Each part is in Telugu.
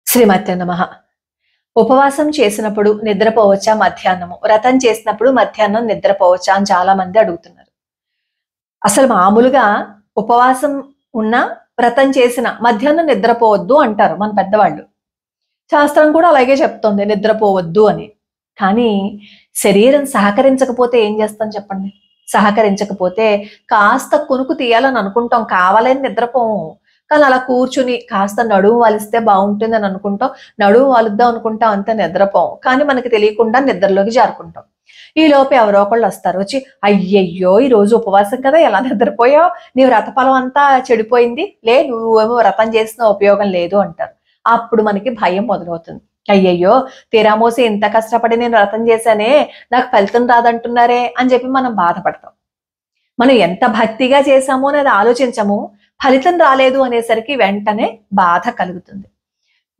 శ్రీమతే నమః. ఉపవాసం చేసినప్పుడు నిద్రపోవచ్చా మధ్యాహ్నము? వ్రతం చేసినప్పుడు మధ్యాహ్నం నిద్రపోవచ్చా అని చాలా మంది అడుగుతున్నారు. అసలు మామూలుగా ఉపవాసం ఉన్న వ్రతం చేసిన మధ్యాహ్నం నిద్రపోవద్దు అంటారు మన పెద్దవాళ్ళు. శాస్త్రం కూడా అలాగే చెప్తోంది నిద్రపోవద్దు అని. కానీ శరీరం సహకరించకపోతే ఏం చేస్తాం చెప్పండి? సహకరించకపోతే కాస్త కునుకు తీయాలని అనుకుంటాం, కావాలని నిద్రపోము. కానీ అలా కూర్చుని కాస్త నడుము వాలిస్తే బాగుంటుందని అనుకుంటాం, నడుము వాలుద్దాం అనుకుంటాం, అంతే నిద్రపోం. కానీ మనకి తెలియకుండా నిద్రలోకి జారుకుంటాం. ఈ లోపు ఎవరో ఒకళ్ళు వస్తారు, వచ్చి అయ్యయ్యో ఈ రోజు ఉపవాసం కదా ఎలా నిద్రపోయావు, నీ వ్రతఫలం అంతా చెడిపోయింది, నువ్వేమో వ్రతం చేసిన ఉపయోగం లేదు అంటారు. అప్పుడు మనకి భయం మొదలవుతుంది. అయ్యయ్యో తీరామోసి ఇంత కష్టపడి నేను వ్రతం చేశానే, నాకు ఫలితం రాదంటున్నారే అని చెప్పి మనం బాధపడతాం. మనం ఎంత భక్తిగా చేశామో అనేది ఆలోచించము, ఫలితం రాలేదు అనేసరికి వెంటనే బాధ కలుగుతుంది.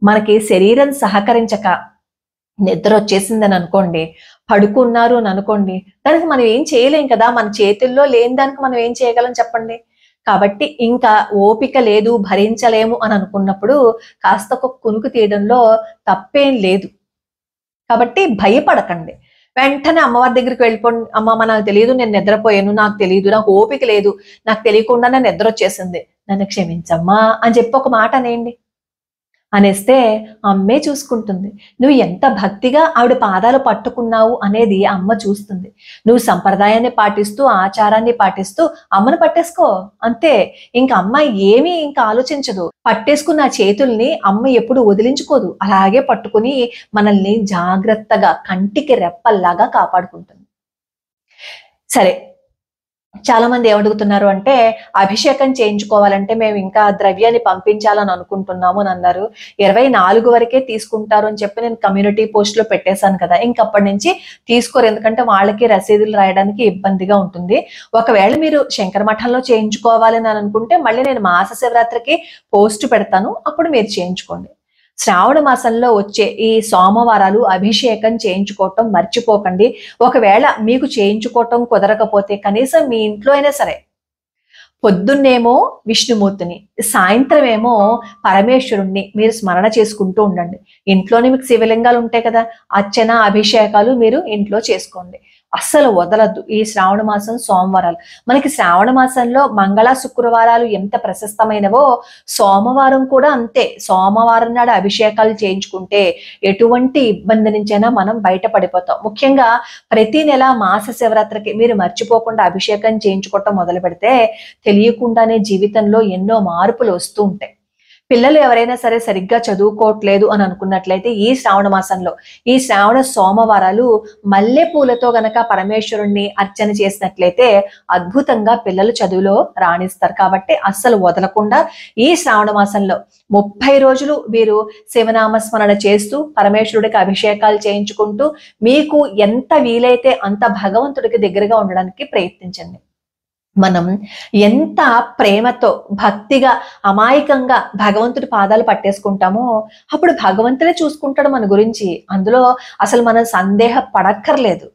మనకి శరీరం సహకరించక నిద్ర వచ్చేసిందని అనుకోండి, పడుకున్నారు అని అనుకోండి, దానికి మనం ఏం చేయలేం కదా. మన చేతుల్లో లేని దానికి మనం ఏం చేయగలం చెప్పండి? కాబట్టి ఇంకా ఓపిక లేదు, భరించలేము అని అనుకున్నప్పుడు కాస్త ఒక కునుకు తీయడంలో తప్పేం లేదు. కాబట్టి భయపడకండి, వెంటనే అమ్మవారి దగ్గరికి వెళ్ళిపోండి. అమ్మ నాకు తెలియదు, నేను నిద్రపోయాను, నాకు తెలియదు, నాకు ఓపిక లేదు, నాకు తెలియకుండానే నిద్ర వచ్చేసింది, నన్ను క్షమించమ్మా అని చెప్పి ఒక మాట అనేయండి. అనేస్తే అమ్మే చూసుకుంటుంది. నువ్వు ఎంత భక్తిగా ఆవిడ పాదాలు పట్టుకున్నావు అనేది అమ్మ చూస్తుంది. నువ్వు సంప్రదాయాన్ని పాటిస్తూ ఆచారాన్ని పాటిస్తూ అమ్మను పట్టేసుకో, అంతే. ఇంక అమ్మ ఏమీ ఇంకా ఆలోచించదు. పట్టేసుకున్న ఆ చేతుల్ని అమ్మ ఎప్పుడు వదిలించుకోదు, అలాగే పట్టుకుని మనల్ని జాగ్రత్తగా కంటికి రెప్పల్లాగా కాపాడుకుంటుంది. సరే, చాలా మంది ఏమడుగుతున్నారు అంటే, అభిషేకం చేయించుకోవాలంటే మేము ఇంకా ద్రవ్యాన్ని పంపించాలని అనుకుంటున్నాము అని అన్నారు. 24 వరకే తీసుకుంటారు అని చెప్పి నేను కమ్యూనిటీ పోస్ట్ లో పెట్టేశాను కదా, ఇంకప్పటి నుంచి తీసుకోరు. ఎందుకంటే వాళ్ళకి రసీదులు రాయడానికి ఇబ్బందిగా ఉంటుంది. ఒకవేళ మీరు శంకర మఠంలో చేయించుకోవాలని అనుకుంటే మళ్ళీ నేను మాస శివరాత్రికి పోస్ట్ పెడతాను, అప్పుడు మీరు చేయించుకోండి. శ్రావణ మాసంలో వచ్చే ఈ సోమవారాలు అభిషేకం చేయించుకోవటం మర్చిపోకండి. ఒకవేళ మీకు చేయించుకోవటం కుదరకపోతే కనీసం మీ ఇంట్లో అయినా సరే పొద్దున్నేమో విష్ణుమూర్తిని, సాయంత్రం ఏమో పరమేశ్వరుణ్ణి మీరు స్మరణ చేసుకుంటూ ఉండండి. ఇంట్లోనే మీకు శివలింగాలు ఉంటాయి కదా, అర్చన అభిషేకాలు మీరు ఇంట్లో చేసుకోండి. అస్సలు వదలద్దు ఈ శ్రావణ మాసం సోమవారాలు. మనకి శ్రావణ మాసంలో మంగళ శుక్రవారాలు ఎంత ప్రశస్తమైనవో సోమవారం కూడా అంతే. సోమవారం నాడు అభిషేకాలు చేయించుకుంటే ఎటువంటి ఇబ్బంది నుంచైనా మనం బయటపడిపోతాం. ముఖ్యంగా ప్రతి నెల మాస శివరాత్రికి మీరు మర్చిపోకుండా అభిషేకం చేయించుకోవటం మొదలు పెడితే తెలియకుండానే జీవితంలో ఎన్నో మార్పులు వస్తూ ఉంటాయి. పిల్లలు ఎవరైనా సరే సరిగ్గా చదువుకోవట్లేదు అని అనుకున్నట్లయితే ఈ శ్రావణ మాసంలో ఈ శ్రావణ సోమవారాలు మల్లె పూలతో గనక పరమేశ్వరుణ్ణి అర్చన చేసినట్లయితే అద్భుతంగా పిల్లలు చదువులో రాణిస్తారు. కాబట్టి అస్సలు వదలకుండా ఈ శ్రావణ మాసంలో 30 రోజులు మీరు శివనామస్మరణ చేస్తూ పరమేశ్వరుడికి అభిషేకాలు చేయించుకుంటూ మీకు ఎంత వీలైతే అంత భగవంతుడికి దగ్గరగా ఉండడానికి ప్రయత్నించండి. మనం ఎంత ప్రేమతో భక్తిగా అమాయకంగా భగవంతుడి పాదాలు పట్టేసుకుంటామో అప్పుడు భగవంతుడే చూసుకుంటాడు మన గురించి. అందులో అసలు మనం సందేహ పడక్కర్లేదు.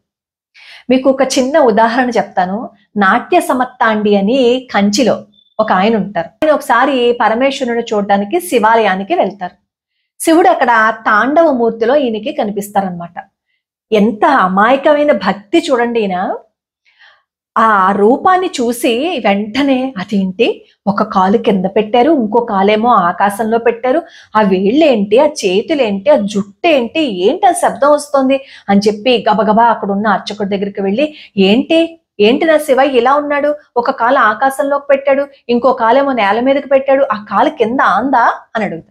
మీకు ఒక చిన్న ఉదాహరణ చెప్తాను. నాట్య సమత్తాండి అని కంచిలో ఒక ఆయన ఉంటారు. ఆయన ఒకసారి పరమేశ్వరుని చూడడానికి శివాలయానికి వెళ్తారు. శివుడు అక్కడ తాండవ మూర్తిలో ఈయనకి కనిపిస్తారనమాట. ఎంత అమాయకమైన భక్తి చూడండి. ఈయన ఆ రూపాన్ని చూసి వెంటనే అదేంటి, ఒక కాలు కింద పెట్టారు, ఇంకో కాలేమో ఆకాశంలో పెట్టారు, ఆ వేళ్ళేంటి, ఆ చేతులేంటి, ఆ జుట్టు ఏంటి, ఏంటి ఆ శబ్దం వస్తుంది అని చెప్పి గబగబా అక్కడున్న అర్చకుడి దగ్గరికి వెళ్ళి ఏంటి నా శివ ఇలా ఉన్నాడు, ఒక కాలు ఆకాశంలోకి పెట్టాడు, ఇంకో కాలేమో నేల మీదకి పెట్టాడు, ఆ కాలు కింద ఆందా అని అడుగుతాడు.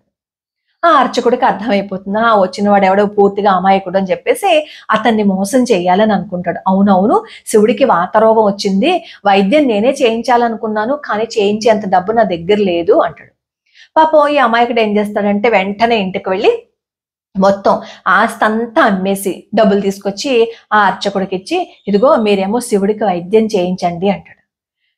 ఆ అర్చకుడికి అర్థమైపోతుంది, వచ్చిన వాడు ఎవడో పూర్తిగా అమాయకుడు అని చెప్పేసి అతన్ని మోసం చేయాలని అనుకుంటాడు. అవునవును, శివుడికి వాతరోగం వచ్చింది, వైద్యం నేనే చేయించాలనుకున్నాను, కానీ చేయించేంత డబ్బు నా దగ్గర లేదు అంటాడు. పాపం ఈ అమాయకుడు ఏం చేస్తాడంటే వెంటనే ఇంటికి వెళ్ళి మొత్తం ఆస్తంతా అమ్మేసి డబ్బులు తీసుకొచ్చి ఆ అర్చకుడికి ఇచ్చి, ఇదిగో మీరేమో శివుడికి వైద్యం చేయించండి అంటాడు.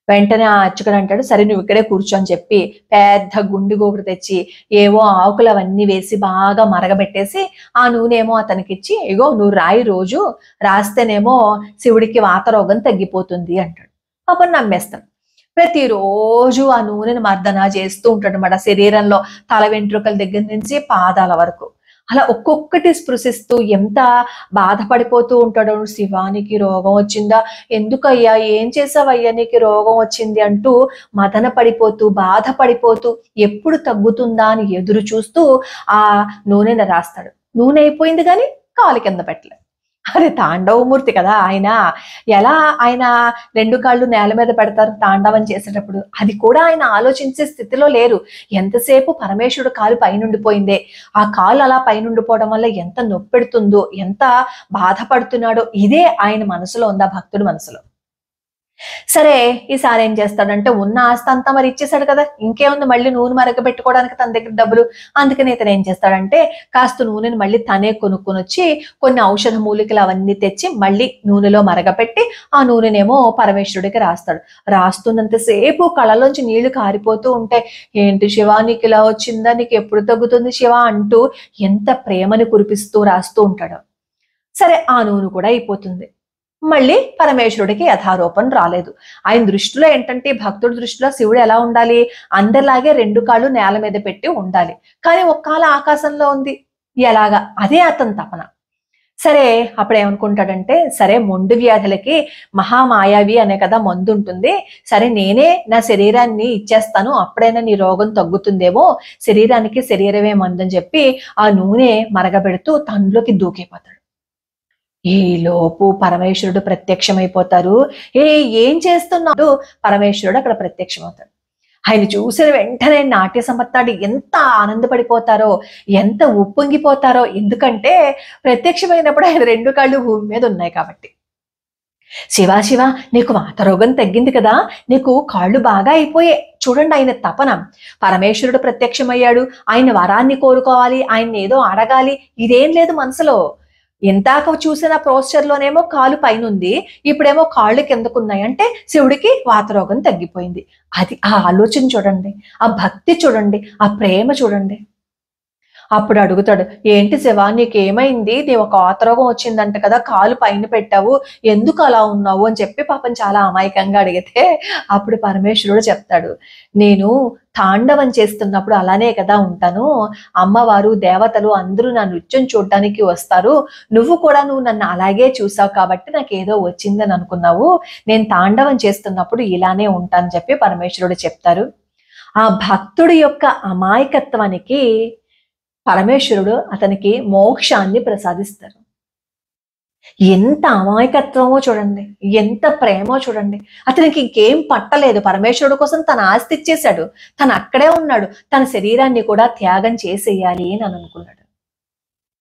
వెంటనే ఆ అర్చకుడు అంటాడు, సరే నువ్వు ఇక్కడే కూర్చొని చెప్పి పెద్ద గుండు గోగుడు తెచ్చి ఏవో ఆకులు అవన్నీ వేసి బాగా మరగబెట్టేసి ఆ నూనెమో అతనికి ఇచ్చి, ఇగో నువ్వు రాయి, రోజు రాస్తేనేమో శివుడికి వాతరోగం తగ్గిపోతుంది అంటాడు. పాపం నమ్మేస్తాడు. ప్రతిరోజు ఆ నూనెను మర్దన చేస్తూ ఉంటాడనమాట శరీరంలో, తల వెంట్రుకల దగ్గర నుంచి పాదాల వరకు. అలా ఒక్కొక్కటి స్పృశిస్తూ ఎంత బాధపడిపోతూ ఉంటాడో, శివానికి రోగం వచ్చిందా, ఎందుకయ్యా, ఏం చేసావయ్యా, నీకు రోగం వచ్చింది అంటూ మదన పడిపోతూ బాధపడిపోతూ ఎప్పుడు తగ్గుతుందా అని ఎదురు చూస్తూ ఆ నూనెను రాస్తాడు. నూనె అయిపోయింది కానీ కాలు కింద పెట్టలేదు. అరే తాండవమూర్తి కదా ఆయన, ఎలా ఆయన 2 కాళ్ళు నేల మీద పెడతారు తాండవం చేసేటప్పుడు? అది కూడా ఆయన ఆలోచించే స్థితిలో లేరు. ఎంతసేపు పరమేశ్వరుడు కాలు పైనుండిపోయిందే, ఆ కాలు అలా పైనుండిపోవడం వల్ల ఎంత నొప్పెడుతుందో, ఎంత బాధపడుతున్నాడో, ఇదే ఆయన మనసులో ఉంది, ఆ భక్తుడి మనసులో. సరే ఈసారి ఏం చేస్తాడంటే, ఉన్న ఆస్తి అంతా మరి ఇచ్చేసాడు కదా, ఇంకేముంది, మళ్ళీ నూనె మరగబెట్టుకోవడానికి తన దగ్గర డబ్బులు. అందుకని ఇతను ఏం చేస్తాడంటే, కాస్త నూనెని మళ్ళీ తనే కొనుక్కొని వచ్చి కొన్ని ఔషధ మూలికలు అవన్నీ తెచ్చి మళ్ళీ నూనెలో మరగపెట్టి ఆ నూనెనేమో పరమేశ్వరుడికి రాస్తాడు. రాస్తున్నంతసేపు కళ్ళలోంచి నీళ్లు కారిపోతూ ఉంటాయి. ఏంటి శివ, నీకు ఇలా వచ్చిందా, నీకు ఎప్పుడు తగ్గుతుంది శివ అంటూ ఎంత ప్రేమని కురిపిస్తూ రాస్తూ ఉంటాడు. సరే ఆ నూనె కూడా అయిపోతుంది. మళ్ళీ పరమేశ్వరుడికి యథారూపం రాలేదు. ఆయన దృష్టిలో ఏంటంటే, భక్తుడి దృష్టిలో శివుడు ఎలా ఉండాలి, అందరిలాగే 2 కాళ్ళు నేల మీద పెట్టి ఉండాలి. కానీ ఒక కాలు ఆకాశంలో ఉంది. ఎలాగా, అదే అతని తపన. సరే అప్పుడు ఏమనుకుంటాడంటే, సరే మొండు వ్యాధులకి మహామాయావి అనే కదా మందు ఉంటుంది, సరే నేనే నా శరీరాన్ని ఇచ్చేస్తాను, అప్పుడైనా నీ రోగం తగ్గుతుందేమో, శరీరానికి శరీరమే మందు అని చెప్పి ఆ నూనె మరగబెడుతూ తనలోకి దూకిపోతాడు. ఈ లోపు పరమేశ్వరుడు ప్రత్యక్షమైపోతారు. ఏం చేస్తున్నాడు, పరమేశ్వరుడు అక్కడ ప్రత్యక్షమవుతాడు. ఆయన చూసిన వెంటనే నాట్య సమర్థాడు ఎంత ఆనందపడిపోతారో, ఎంత ఉప్పొంగిపోతారో. ఎందుకంటే ప్రత్యక్షమైనప్పుడు ఆయన 2 కాళ్ళు భూమి మీద ఉన్నాయి కాబట్టి. శివ శివ, నీకు వాతరోగం తగ్గింది కదా, నీకు కాళ్ళు బాగా అయిపోయాయి. చూడండి ఆయన తపన. పరమేశ్వరుడు ప్రత్యక్షమయ్యాడు, ఆయన వరాన్ని కోరుకోవాలి, ఆయన ఏదో అడగాలి, ఇదేం లేదు మనసులో. ఇందాక చూసిన పోస్చర్లోనేమో కాలు పైనుంది, ఇప్పుడేమో కాళ్ళు కిందకున్నాయి, అంటే శివుడికి వాతరోగం తగ్గిపోయింది. అది ఆ ఆలోచన చూడండి, ఆ భక్తి చూడండి, ఆ ప్రేమ చూడండి. అప్పుడు అడుగుతాడు, ఏంటి శివ, నీకేమైంది, నీ ఒక ఆతరోగం వచ్చిందంట కదా, కాలు పైన పెట్టావు, ఎందుకు అలా ఉన్నావు అని చెప్పి పాపం చాలా అమాయకంగా అడిగితే, అప్పుడు పరమేశ్వరుడు చెప్తాడు, నేను తాండవం చేస్తున్నప్పుడు అలానే కదా ఉంటాను, అమ్మవారు దేవతలు అందరూ నా నృత్యం చూడడానికి వస్తారు, నువ్వు నన్ను అలాగే చూసావు కాబట్టి నాకేదో వచ్చిందని అనుకున్నావు, నేను తాండవం చేస్తున్నప్పుడు ఇలానే ఉంటానని చెప్పి పరమేశ్వరుడు చెప్తారు. ఆ భక్తుడి యొక్క అమాయకత్వానికి పరమేశ్వరుడు అతనికి మోక్షాన్ని ప్రసాదిస్తారు. ఎంత అమాయకత్వమో చూడండి, ఎంత ప్రేమో చూడండి. అతనికి ఇంకేం పట్టలేదు, పరమేశ్వరుడు కోసం తన ఆస్తి ఇచ్చేశాడు, తను అక్కడే ఉన్నాడు, తన శరీరాన్ని కూడా త్యాగం చేసేయాలి అని అనుకున్నాడు.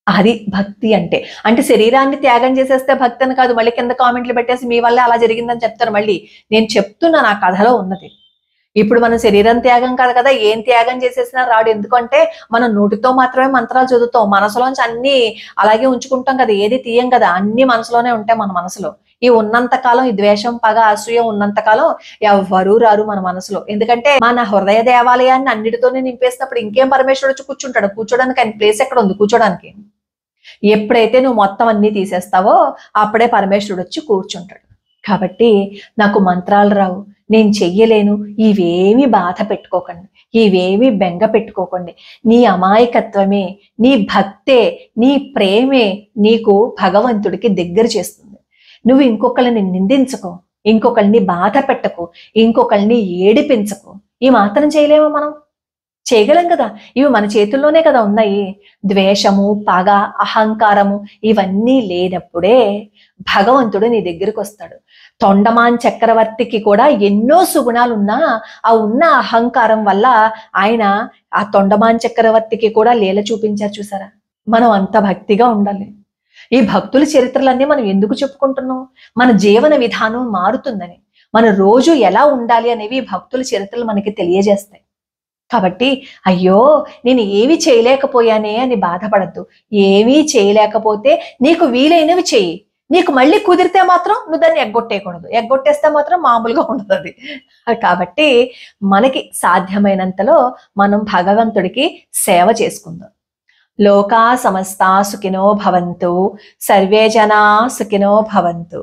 అది భక్తి అంటే. అంటే శరీరాన్ని త్యాగం చేసేస్తే భక్తి అని కాదు, మళ్ళీ కింద కామెంట్లు పెట్టేసి మీ వల్ల అలా జరిగిందని చెప్తారు. మళ్ళీ నేను చెప్తున్నా, నా కథలో ఉన్నది. ఇప్పుడు మనం శరీరం త్యాగం కాదు కదా, ఏం త్యాగం చేసేసినా రాడు. ఎందుకంటే మనం నోటితో మాత్రమే మంత్రాలు చదువుతాం, మనసులోంచి అన్ని అలాగే ఉంచుకుంటాం కదా, ఏది తీయం కదా, అన్ని మనసులోనే ఉంటాయి మన మనసులో. ఈ ఉన్నంతకాలం, ఈ ద్వేషం పగ అసూయ ఉన్నంతకాలం ఎవ్వరూ రారు మన మనసులో. ఎందుకంటే మన హృదయ దేవాలయాన్ని అన్నిటితోనే నింపేసినప్పుడు ఇంకేం పరమేశ్వరుడు వచ్చి కూర్చుంటాడు? కూర్చోడానికి ఆయన ప్లేస్ ఎక్కడ ఉంది కూర్చోడానికి? ఎప్పుడైతే నువ్వు మొత్తం అన్ని తీసేస్తావో అప్పుడే పరమేశ్వరుడు వచ్చి కూర్చుంటాడు. కాబట్టి నాకు మంత్రాలు రావు, నేను చెయ్యలేను, ఇవేమి బాధ పెట్టుకోకండి, ఇవేమి బెంగ పెట్టుకోకండి. నీ అమాయకత్వమే, నీ భక్తే, నీ ప్రేమే నీకు భగవంతుడికి దగ్గర చేస్తుంది. నువ్వు ఇంకొకరిని నిందించకు, ఇంకొకరిని బాధ పెట్టకు, ఇంకొకరిని ఏడిపించకు. ఈ మాత్రం చేయలేమా మనం? చేయగలం కదా, ఇవి మన చేతుల్లోనే కదా ఉన్నాయి. ద్వేషము, పగ, అహంకారము ఇవన్నీ లేనప్పుడే భగవంతుడు నీ దగ్గరికి వస్తాడు. తొండమాన్ చక్రవర్తికి కూడా ఎన్నో సుగుణాలున్నా ఆ ఉన్న అహంకారం వల్ల ఆయన ఆ తొండమాన్ చక్రవర్తికి కూడా లీల చూపించారు. చూసారా? మనం అంత భక్తిగా ఉండాలి. ఈ భక్తుల చరిత్రలన్నీ మనం ఎందుకు చెప్పుకుంటున్నాం? మన జీవన విధానం మారుతుందని, మన రోజు ఎలా ఉండాలి అనేవి భక్తుల చరిత్రలు మనకి తెలియజేస్తాయి. కాబట్టి అయ్యో నేను ఏమి చేయలేకపోయానే అని బాధపడద్దు. ఏమీ చేయలేకపోతే నీకు వీలైనవి చెయ్యి. నీకు మళ్ళీ కుదిరితే మాత్రం నువ్వు దాన్ని ఎగ్గొట్టేయకూడదు. ఎగ్గొట్టేస్తే మాత్రం మామూలుగా ఉండదు అది. కాబట్టి మనకి సాధ్యమైనంతలో మనం భగవంతుడికి సేవ చేసుకుందాం. లోకా సమస్తా సుఖినో భవంతు, సర్వే జనా సుఖినో భవంతు.